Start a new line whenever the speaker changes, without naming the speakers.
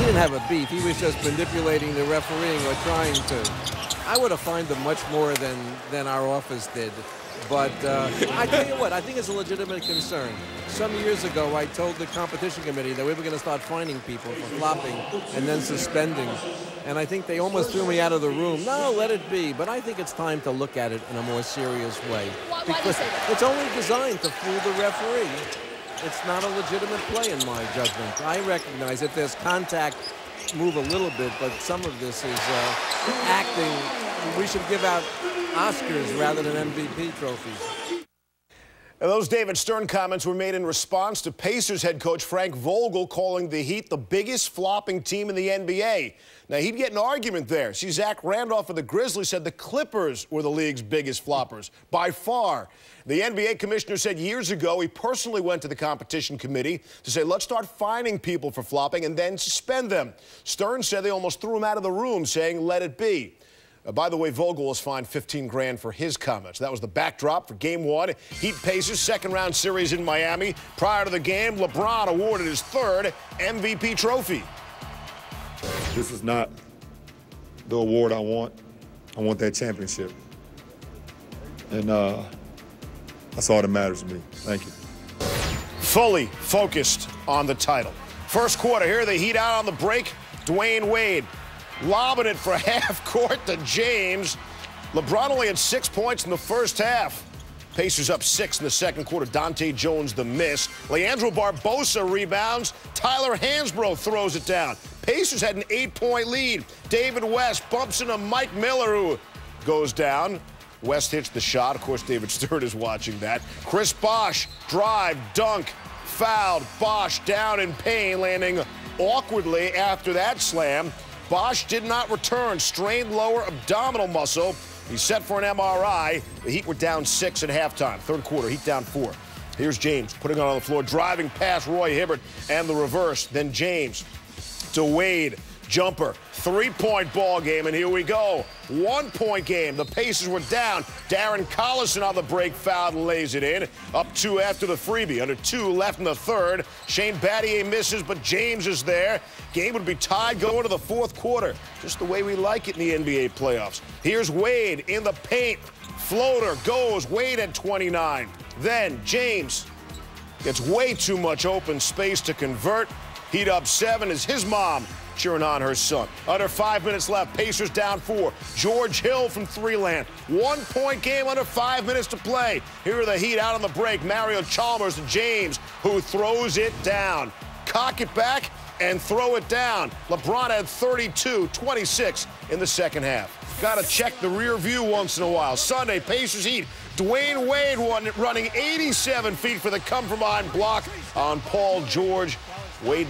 didn't have a beef. He was just manipulating the refereeing or trying to. I would have fined him much more than our office did. But I tell you what, I think it's a legitimate concern. Some years ago, I told the competition committee that we were going to start fining people for flopping and then suspending. And I think they almost threw me out of the room. No, let it be. But I think it's time to look at it in a more serious way. Because it's only designed to fool the referee. It's not a legitimate play in my judgment. I recognize if there's contact, move a little bit, but some of this is acting. We should give out Oscars rather than MVP trophies.
And those David Stern comments were made in response to Pacers head coach Frank Vogel calling the Heat the biggest flopping team in the NBA. Now, he'd get an argument there. See, Zach Randolph of the Grizzlies said the Clippers were the league's biggest floppers, by far. The NBA commissioner said years ago he personally went to the competition committee to say, let's start fining people for flopping and then suspend them. Stern said they almost threw him out of the room, saying, let it be. By the way, Vogel was fined $15 grand for his comments. That was the backdrop for Game 1. Heat Pacers second-round series in Miami. Prior to the game, LeBron awarded his third MVP trophy.
This is not the award I want. I want that championship. And that's all that matters to me. Thank you.
Fully focused on the title. First quarter, here are the Heat out on the break. Dwayne Wade lobbing it for half court to James. LeBron only had 6 points in the first half. Pacers up 6 in the second quarter. Dante Jones the miss. Leandro Barbosa rebounds. Tyler Hansbrough throws it down. Pacers had an 8-point lead. David West bumps into Mike Miller, who goes down. West hits the shot. Of course, David Stern is watching that. Chris Bosh, drive, dunk, fouled. Bosh down in pain, landing awkwardly after that slam. Bosh did not return, strained lower abdominal muscle. He's set for an MRI. The Heat were down 6 at halftime. Third quarter, Heat down 4. Here's James putting it on the floor, driving past Roy Hibbert and the reverse. Then James to Wade. Jumper, 3-point ball game, and here we go. 1-point game. The Pacers were down. Darren Collison on the break fouled and lays it in. Up 2 after the freebie. Under 2 left in the third. Shane Battier misses, but James is there. Game would be tied going to the fourth quarter. Just the way we like it in the NBA playoffs. Here's Wade in the paint. Floater goes. Wade at 29. Then James gets way too much open space to convert. Heat up 7 as his mom cheering on her son. Under 5 minutes left. Pacers down 4. George Hill from 3-land. 1-point game under 5 minutes to play. Here are the Heat out on the break. Mario Chalmers to James, who throws it down. Cock it back and throw it down. LeBron had 32, 26 in the second half. Got to check the rear view once in a while. Sunday, Pacers Heat. Dwayne Wade running 87 feet for the come-from-behind block on Paul George. Wade